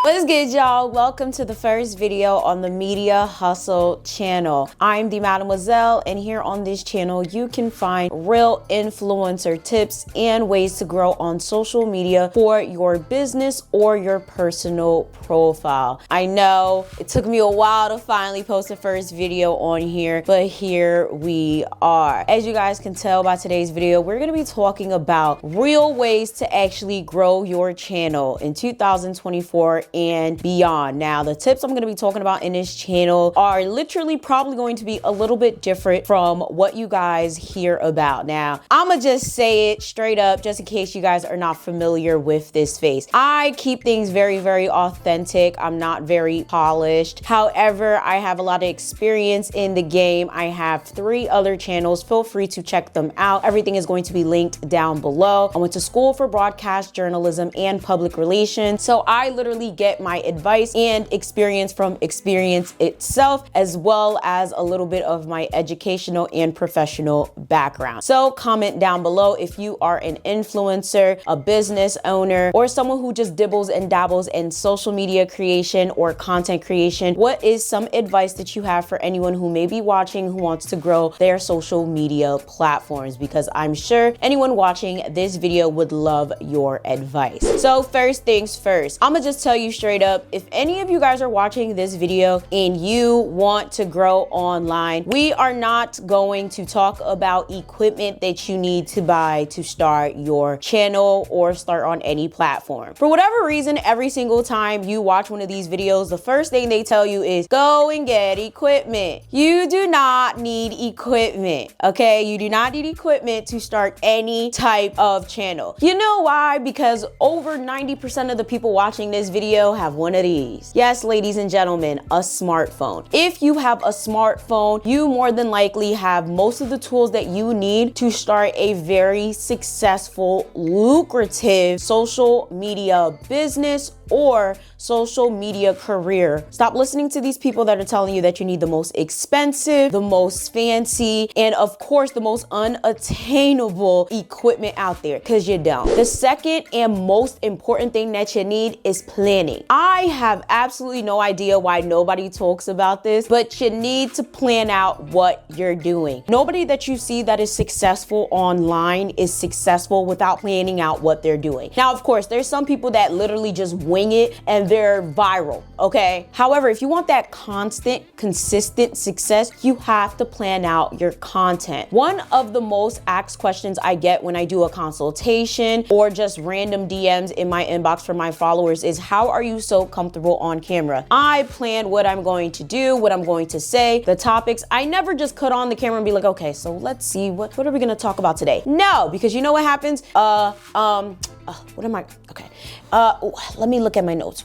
What's good, y'all? Welcome to the first video on the Media Hustle channel. I'm the Mademoiselle, and here on this channel, you can find real influencer tips and ways to grow on social media for your business or your personal profile. I know it took me a while to finally post the first video on here, but here we are. As you guys can tell by today's video, we're going to be talking about real ways to actually grow your channel in 2024 and beyond. Now, the tips I'm going to be talking about in this channel are literally probably going to be a little bit different from what you guys hear about. Now, I'm going to just say it straight up, just in case you guys are not familiar with this face. I keep things very, very authentic. I'm not very polished. However, I have a lot of experience in the game. I have 3 other channels. Feel free to check them out. Everything is going to be linked down below. I went to school for broadcast journalism and public relations, so I literally get my advice and experience from experience itself, as well as a little bit of my educational and professional background. So comment down below if you are an influencer, a business owner, or someone who just dibbles and dabbles in social media creation or content creation. What is some advice that you have for anyone who may be watching who wants to grow their social media platforms? Because I'm sure anyone watching this video would love your advice. So first things first, I'm gonna just tell you straight up, if any of you guys are watching this video and you want to grow online, we are not going to talk about equipment that you need to buy to start your channel or start on any platform. For whatever reason, every single time you watch one of these videos, the first thing they tell you is go and get equipment. You do not need equipment, okay? You do not need equipment to start any type of channel. You know why? Because over 90% of the people watching this video have one of these. Yes, ladies and gentlemen, a smartphone. If you have a smartphone, you more than likely have most of the tools that you need to start a very successful, lucrative social media business or social media career. Stop listening to these people that are telling you that you need the most expensive, the most fancy, and of course the most unattainable equipment out there, because you don't. The second and most important thing that you need is planning. I have absolutely no idea why nobody talks about this, but you need to plan out what you're doing. Nobody that you see that is successful online is successful without planning out what they're doing. Now, of course, there's some people that literally just wing it and they're viral, okay? However, if you want that constant, consistent success, you have to plan out your content. One of the most asked questions I get when I do a consultation or just random DMs in my inbox from my followers is, how are you so comfortable on camera? I plan what I'm going to do, what I'm going to say, the topics. I never just cut on the camera and be like, okay, so let's see, what are we gonna talk about today? No, because you know what happens? What am I? Okay. Let me look at my notes.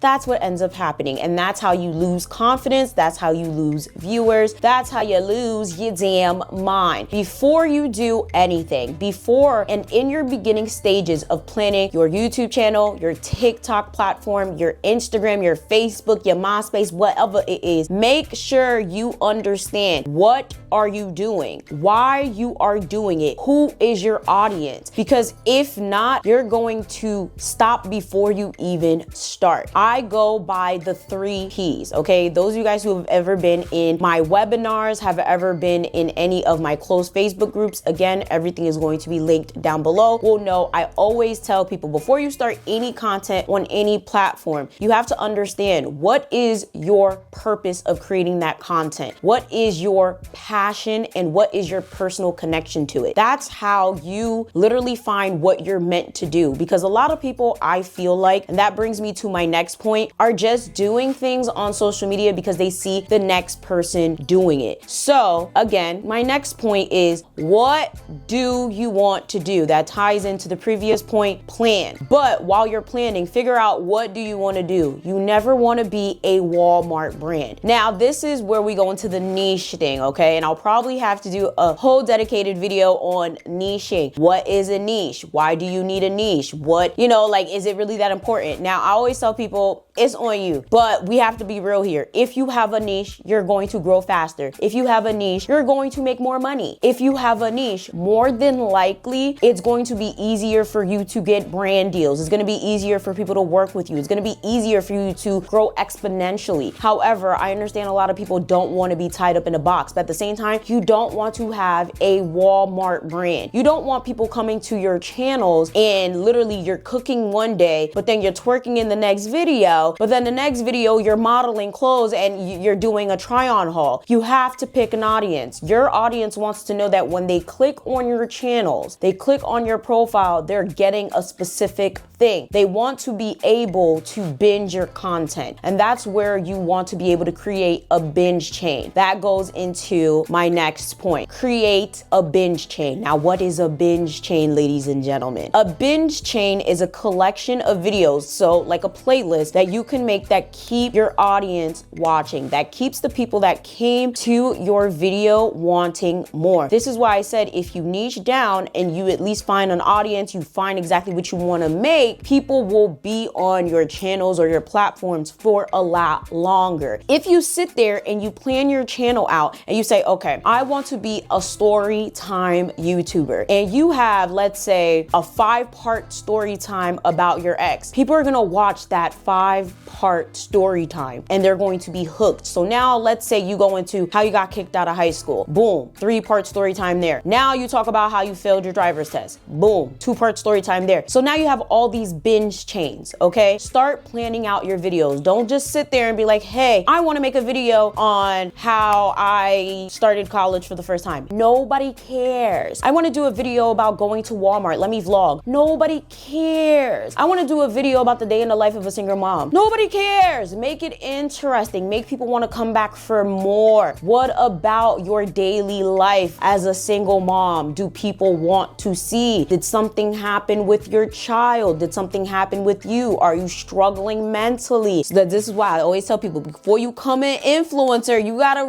That's what ends up happening. And that's how you lose confidence. That's how you lose viewers. That's how you lose your damn mind. Before you do anything, before and in your beginning stages of planning your YouTube channel, your TikTok platform, your Instagram, your Facebook, your MySpace, whatever it is, make sure you understand what are you doing, why you are doing it, who is your audience. Because if not, you're going to stop before you even start. I go by the 3 Ps, okay? Those of you guys who have ever been in my webinars, have ever been in any of my closed Facebook groups, again, everything is going to be linked down below. Well, no, I always tell people before you start any content on any platform, you have to understand what is your purpose of creating that content? What is your passion and what is your personal connection to it? That's how you literally find what you're meant to do. Because a lot of people, I feel like, and that brings me to my next point, are just doing things on social media because they see the next person doing it. So again, my next point is, what do you want to do? That ties into the previous point, plan. But while you're planning, figure out, what do you want to do? You never want to be a Walmart brand. Now, this is where we go into the niche thing, okay? And I'll probably have to do a whole dedicated video on niching. What is a niche? Why do do you need a niche? What, you know, like, is it really that important? Now, I always tell people, it's on you, but we have to be real here. If you have a niche, you're going to grow faster. If you have a niche, you're going to make more money. If you have a niche, more than likely, it's going to be easier for you to get brand deals. It's going to be easier for people to work with you. It's going to be easier for you to grow exponentially. However, I understand a lot of people don't want to be tied up in a box, but at the same time, you don't want to have a Walmart brand. You don't want people coming to your channels and literally you're cooking one day, but then you're twerking in the next video, but then the next video you're modeling clothes and you're doing a try-on haul. You have to pick an audience. Your audience wants to know that when they click on your channels, they click on your profile, they're getting a specific thing. They want to be able to binge your content. And that's where you want to be able to create a binge chain. That goes into my next point. Create a binge chain. Now, what is a binge chain, ladies and gentlemen? A binge chain is a collection of videos, so like a playlist that you can make that keep your audience watching, that keeps the people that came to your video wanting more. This is why I said if you niche down and you at least find an audience, you find exactly what you want to make, people will be on your channels or your platforms for a lot longer. If you sit there and you plan your channel out and you say, okay, I want to be a story time YouTuber, and you have, let's say, a 5-part story time about your ex, people are gonna watch that 5-part story time and they're going to be hooked. So now let's say you go into how you got kicked out of high school. Boom, 3-part story time there. Now you talk about how you failed your driver's test. Boom, 2-part story time there. So now you have all these binge chains, okay? Start planning out your videos. Don't just sit there and be like, hey, I want to make a video on how I started college for the first time. Nobody cares. I want to do a video about going to Walmart. Let me vlog. Nobody cares. I want to do a video about the day in the life of a single mom. Nobody cares. Make it interesting. Make people want to come back for more. What about your daily life as a single mom do people want to see? Did something happen with your child? Did something happen with you? Are you struggling mentally? So this is why I always tell people, before you come in influencer, you gotta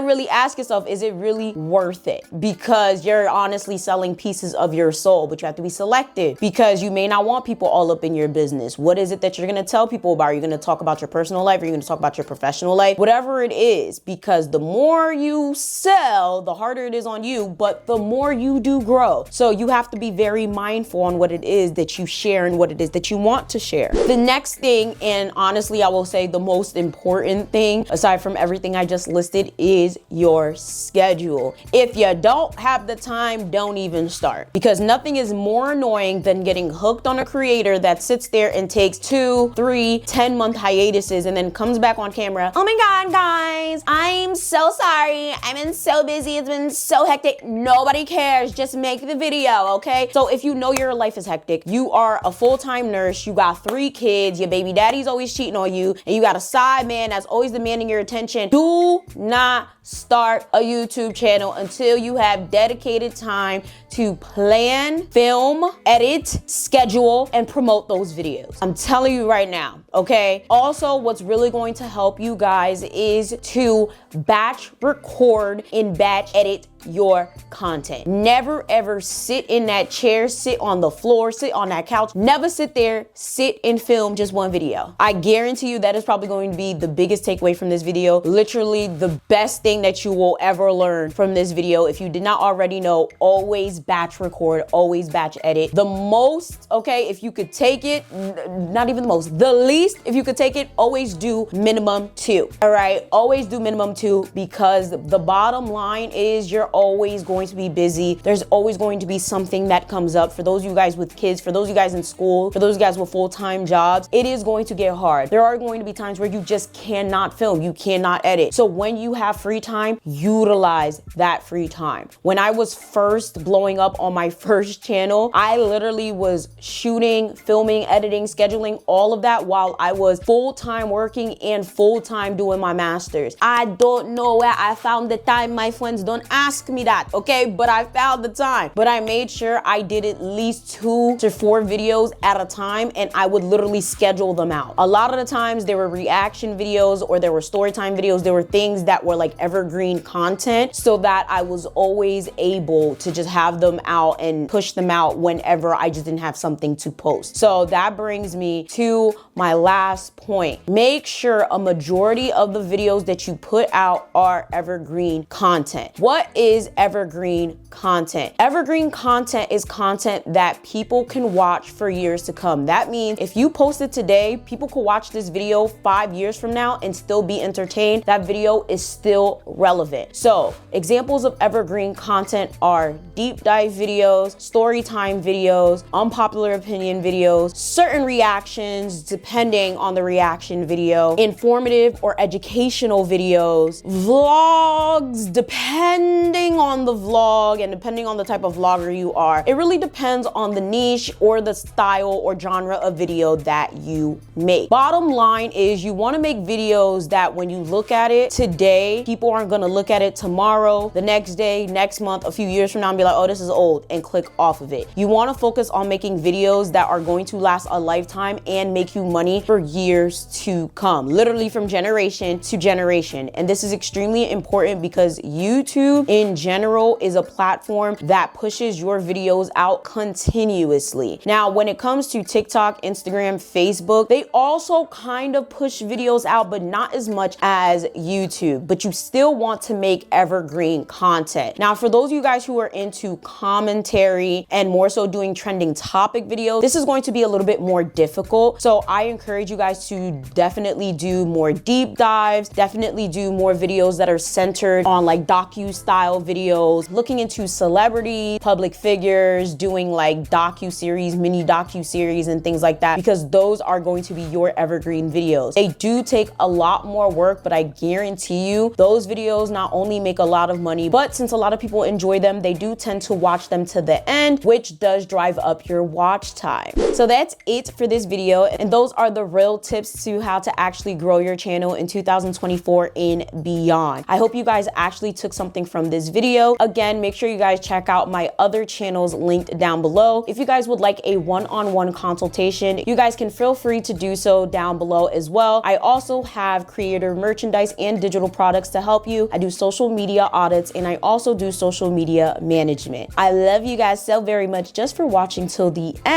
really ask yourself, is it really worth it? Because you're honestly selling pieces of your soul, but you have to be selective because you may not want people all up in your business. What is it that you're gonna tell people about? Are you gonna talk about your personal life? Are you gonna talk about your professional life? Whatever it is, because the more you sell, the harder it is on you, but the more you do grow. So you have to be very mindful on what it is that you share and what it is that you want to share. The next thing, and honestly, I will say the most important thing, aside from everything I just listed, is your schedule. If you don't have the time, don't even start, because nothing is more annoying than getting hooked on a creator that sits there and takes 2, 3, 10-month hiatuses and then comes back on camera. Oh my God, guys, I'm so sorry. I've been so busy. It's been so hectic. Nobody cares. Just make the video, okay? So if you know your life is hectic, you are a full-time nurse, you got 3 kids, your baby daddy's always cheating on you, and you got a side man that's always demanding your attention, do not start a YouTube channel until you have dedicated time to plan, film, edit, schedule, and promote those videos. I'm telling you right now, okay? Also, what's really going to help you guys is to batch record and batch edit your content. Never ever sit in that chair, sit on the floor, sit on that couch. Never sit there, sit and film just one video. I guarantee you that is probably going to be the biggest takeaway from this video. Literally the best thing that you will ever learn from this video. If you did not already know, always batch record, always batch edit. The most, okay, if you could take it, not even the most, the least, if you could take it, always do minimum 2. All right, always do minimum 2, because the bottom line is you're always going to be busy. There's always going to be something that comes up. For those of you guys with kids, for those of you guys in school, for those of you guys with full-time jobs, it is going to get hard. There are going to be times where you just cannot film, you cannot edit. So when you have free time, utilize that free time. When I was first blowing up on my first channel, I literally was shooting, filming, editing, scheduling, all of that while I was full-time working and full-time doing my master's. I don't know where I found the time, my friends. Don't ask ask me that, okay? But I found the time. But I made sure I did at least 2 to 4 videos at a time, and I would literally schedule them out. A lot of the times there were reaction videos or there were story time videos. There were things that were like evergreen content, so that I was always able to just have them out and push them out whenever I just didn't have something to post. So that brings me to my last point. Make sure a majority of the videos that you put out are evergreen content. What is evergreen content? Evergreen content is content that people can watch for years to come. That means if you post it today, people could watch this video 5 years from now and still be entertained. That video is still relevant. So examples of evergreen content are deep dive videos, story time videos, unpopular opinion videos, certain reactions depending on the reaction video, informative or educational videos, vlogs depending on the vlog and depending on the type of vlogger you are. It really depends on the niche or the style or genre of video that you make. Bottom line is you want to make videos that when you look at it today, people aren't going to look at it tomorrow, the next day, next month, a few years from now and be like, oh, this is old, and click off of it. You want to focus on making videos that are going to last a lifetime and make you money for years to come, literally from generation to generation. And this is extremely important because YouTube in general is a platform that pushes your videos out continuously. Now, when it comes to TikTok, Instagram, Facebook, they also kind of push videos out, but not as much as YouTube, but you still want to make evergreen content. Now, for those of you guys who are into commentary and more so doing trending topic videos, this is going to be a little bit more difficult. So I encourage you guys to definitely do more deep dives, definitely do more videos that are centered on like docu-style videos, looking into celebrity, public figures, doing like docu-series, mini docu-series and things like that, because those are going to be your evergreen videos. They do take a lot more work, but I guarantee you those videos not only make a lot of money, but since a lot of people enjoy them, they do tend to watch them to the end, which does drive up your watch time. So that's it for this video, and those are the real tips to how to actually grow your channel in 2024 and beyond. I hope you guys actually took something from this video. Again, make sure you guys check out my other channels linked down below. If you guys would like a one-on-one consultation, you guys can feel free to do so down below as well. I also have creator merchandise and digital products to help you. I do social media audits, and I also do social media management. I love you guys so very much just for watching till the end.